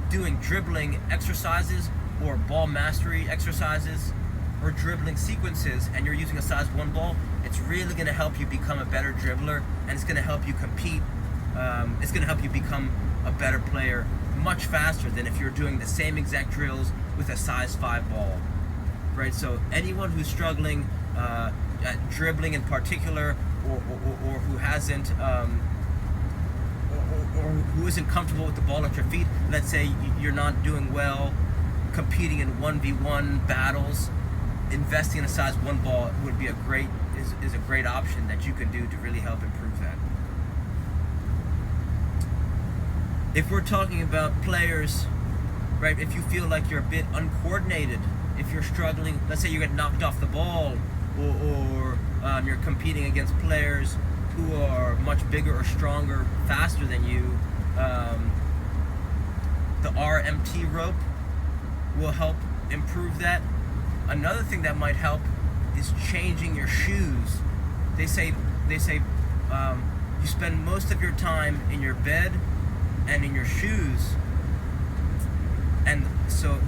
doing dribbling exercises or ball mastery exercises or dribbling sequences, and you're using a size 1 ball, it's really going to help you become a better dribbler, and it's going to help you compete. It's going to help you become a better player much faster than if you're doing the same exact drills with a size 5 ball, right? So anyone who's struggling at dribbling in particular, or who hasn't, or who isn't comfortable with the ball at your feet, let's say you're not doing well competing in 1v1 battles, investing in a size 1 ball would be a great option that you can do to really help improve that. If we're talking about players, right, if you feel like you're a bit uncoordinated, if you're struggling, let's say you get knocked off the ball, or you're competing against players who are much bigger or stronger, faster than you, the RMT rope will help improve that. Another thing that might help is changing your shoes. They say you spend most of your time in your bed and in your shoes, and so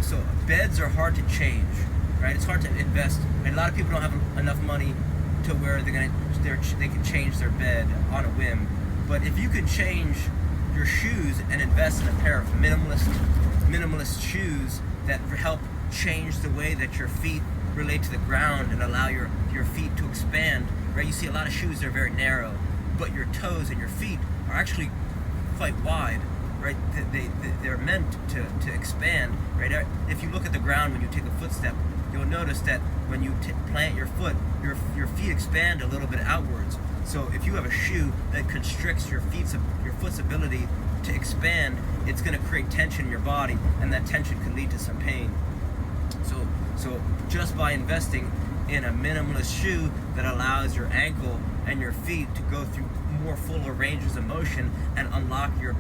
beds are hard to change, right? It's hard to invest, and a lot of people don't have enough money to where they can change their bed on a whim. But if you can change your shoes and invest in a pair of minimalist shoes that help change the way that your feet relate to the ground and allow your feet to expand, right? You see a lot of shoes that are very narrow, but your toes and your feet are actually quite wide, right? They're meant to expand, right? If you look at the ground when you take a footstep, you'll notice that when you plant your foot, your feet expand a little bit outwards. So if you have a shoe that constricts your foot's ability to expand, it's going to create tension in your body, and that tension can lead to some pain. So just by investing in a minimalist shoe that allows your ankle and your feet to go through more fuller ranges of motion and unlock your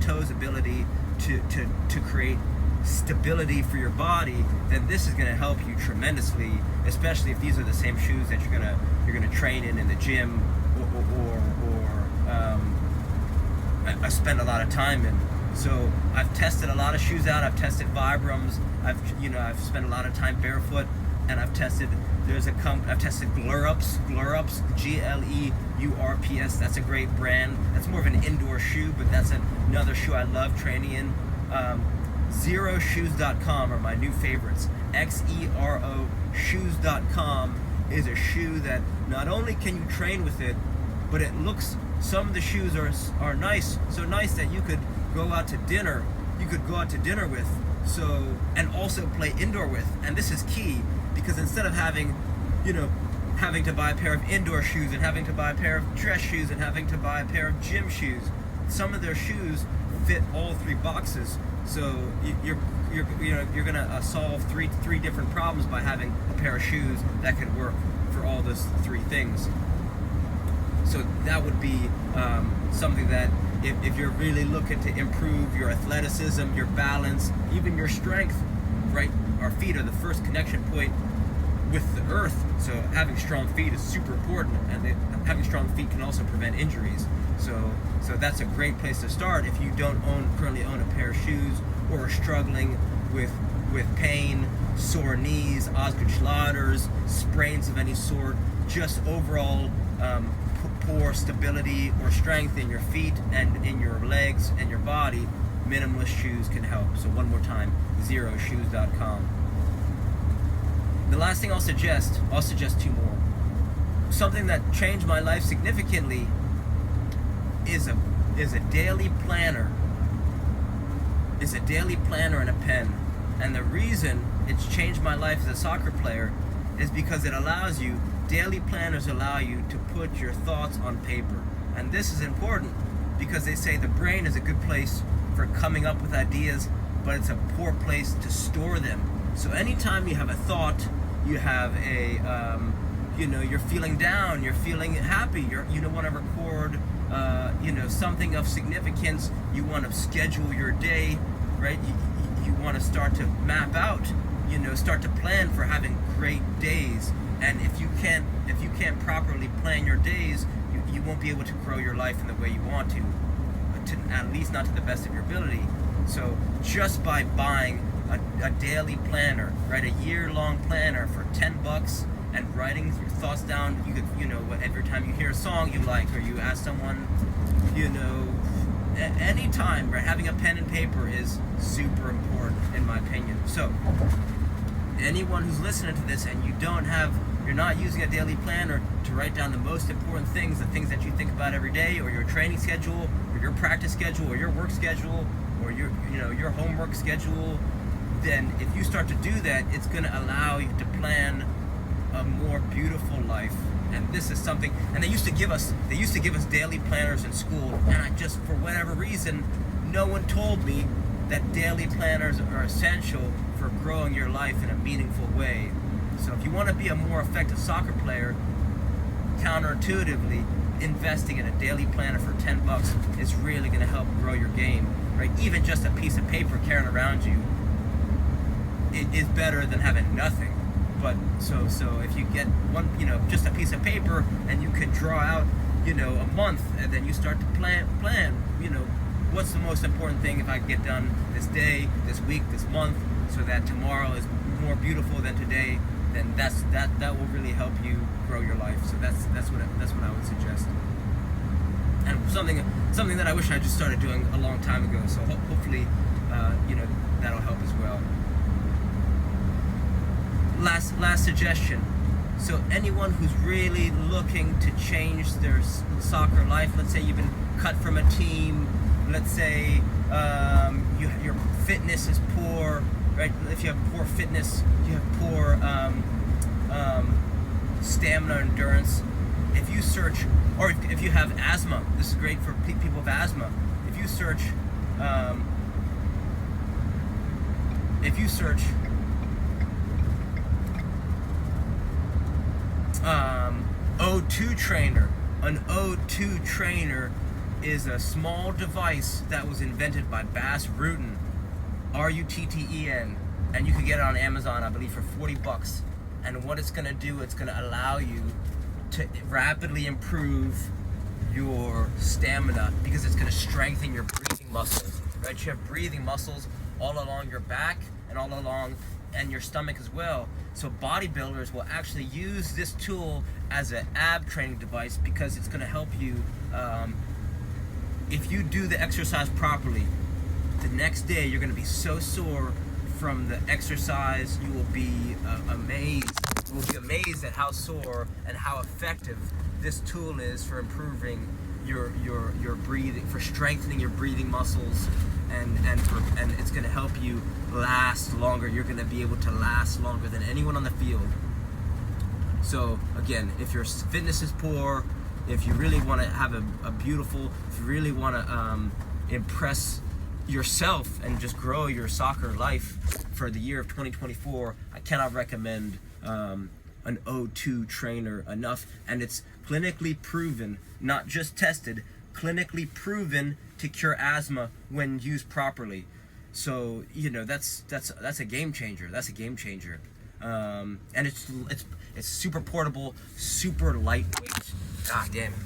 toes' ability to create stability for your body, then this is going to help you tremendously, especially if these are the same shoes that you're gonna train in the gym or I spend a lot of time in. So I've tested a lot of shoes out. I've tested Vibrams. I've spent a lot of time barefoot, and I've tested Glurps, Glurps. That's a great brand. That's more of an indoor shoe, but that's another shoe I love training in. Xeroshoes.com are my new favorites. XERO shoes.com is a shoe that not only can you train with it, but it looks, some of the shoes are nice, so nice that you could go out to dinner. You could go out to dinner with, and also play indoor with. And this is key, because instead of having to buy a pair of indoor shoes and having to buy a pair of dress shoes and having to buy a pair of gym shoes, some of their shoes fit all 3 boxes. So you're gonna solve three different problems by having a pair of shoes that can work for all those 3 things. So that would be something that if you're really looking to improve your athleticism, your balance, even your strength, right? Our feet are the first connection point with the earth, so having strong feet is super important, and having strong feet can also prevent injuries. So that's a great place to start if you don't currently own a pair of shoes, or are struggling with pain, sore knees, Osgood-Schlatter's, sprains of any sort, just overall poor stability or strength in your feet and in your legs and your body. Minimalist shoes can help. So one more time, xeroshoes.com. The last thing I'll suggest 2 more. Something that changed my life significantly is a daily planner. Is a daily planner and a pen. And the reason it's changed my life as a soccer player is because daily planners allow you to put your thoughts on paper. And this is important because they say the brain is a good place for coming up with ideas, but it's a poor place to store them. So anytime you have a thought, you have you're feeling down, you're feeling happy, you don't want to record something of significance, you want to schedule your day, right? You want to start to map out, start to plan for having great days. And if you can't properly plan your days, you won't be able to grow your life in the way you want to, at least not to the best of your ability. So just by buying a daily planner, right, a year-long planner for $10, and writing your thoughts down, you could, every time you hear a song you like, or you ask someone, anytime, right, having a pen and paper is super important in my opinion. So anyone who's listening to this and you're not using a daily planner to write down the most important things, the things that you think about every day, or your training schedule, or your practice schedule, or your work schedule, or your homework schedule, then if you start to do that, it's going to allow you to plan a more beautiful life. And this is something, and they used to give us daily planners in school, and I just, for whatever reason, no one told me that daily planners are essential for growing your life in a meaningful way. So if you want to be a more effective soccer player, counterintuitively, investing in a daily planner for $10 is really going to help grow your game, right? Even just a piece of paper carrying around you, it is better than having nothing. But so if you get one, just a piece of paper, and you can draw out, a month, and then you start to plan, what's the most important thing if I get done this day, this week, this month, so that tomorrow is more beautiful than today, then that will really help you grow your life. So that's what I would suggest. And something that I wish I just started doing a long time ago. So hopefully, that'll help as well. Last suggestion. So anyone who's really looking to change their soccer life, let's say you've been cut from a team, let's say your fitness is poor, right? If you have poor fitness, you have poor stamina, endurance. If you search, or if you have asthma, this is great for people with asthma. If you search O2 trainer. An O2 trainer is a small device that was invented by Bas Rutten, Rutten, and you can get it on Amazon, I believe, for $40. And what it's going to do, it's going to allow you to rapidly improve your stamina, because it's going to strengthen your breathing muscles, right? You have breathing muscles all along your back and all along and your stomach as well. So bodybuilders will actually use this tool as an ab training device, because it's going to help you, if you do the exercise properly, the next day you're going to be so sore from the exercise, you will be amazed. You will be amazed at how sore and how effective this tool is for improving your breathing, for strengthening your breathing muscles, and it's going to help you last longer. You're going to be able to last longer than anyone on the field. So again, if your fitness is poor, if you really want to have if you really want to impress yourself and just grow your soccer life for the year of 2024, I cannot recommend an O2 trainer enough. And it's clinically proven, not just tested, clinically proven to cure asthma when used properly. So that's a game changer. That's a game changer. And it's super portable, super lightweight. God damn it.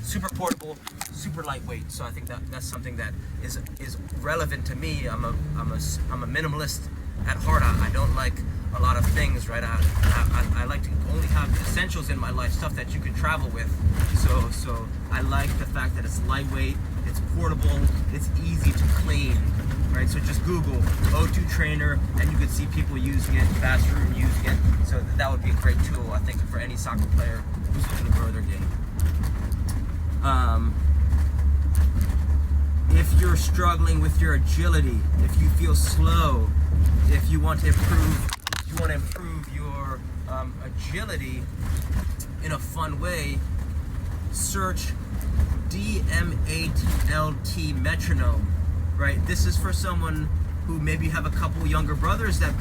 Super portable, super lightweight. So I think that's something that is relevant to me. I'm a minimalist at heart. I don't like a lot of things, right? I like to only have the essentials in my life, stuff that you can travel with. So I like the fact that it's lightweight, it's portable, it's easy to clean, right? So just Google O2 trainer, and you can see people using it, Bas Rutten using it. So that would be a great tool, I think, for any soccer player who's looking to grow their game. If you're struggling with your agility, if you feel slow, if you want to improve your agility in a fun way, search DM8LT metronome, right? This is for someone who maybe have a couple younger brothers or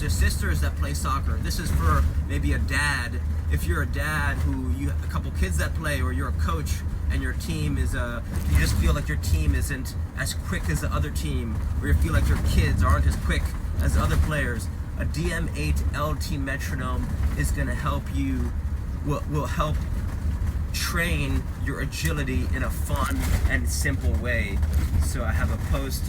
sisters that play soccer. This is for maybe a dad. If you're a dad who you have a couple kids that play, or you're a coach and your team is you just feel like your team isn't as quick as the other team, or you feel like your kids aren't as quick as other players, a DM8LT metronome is going to help you, will help train your agility in a fun and simple way. So I have a post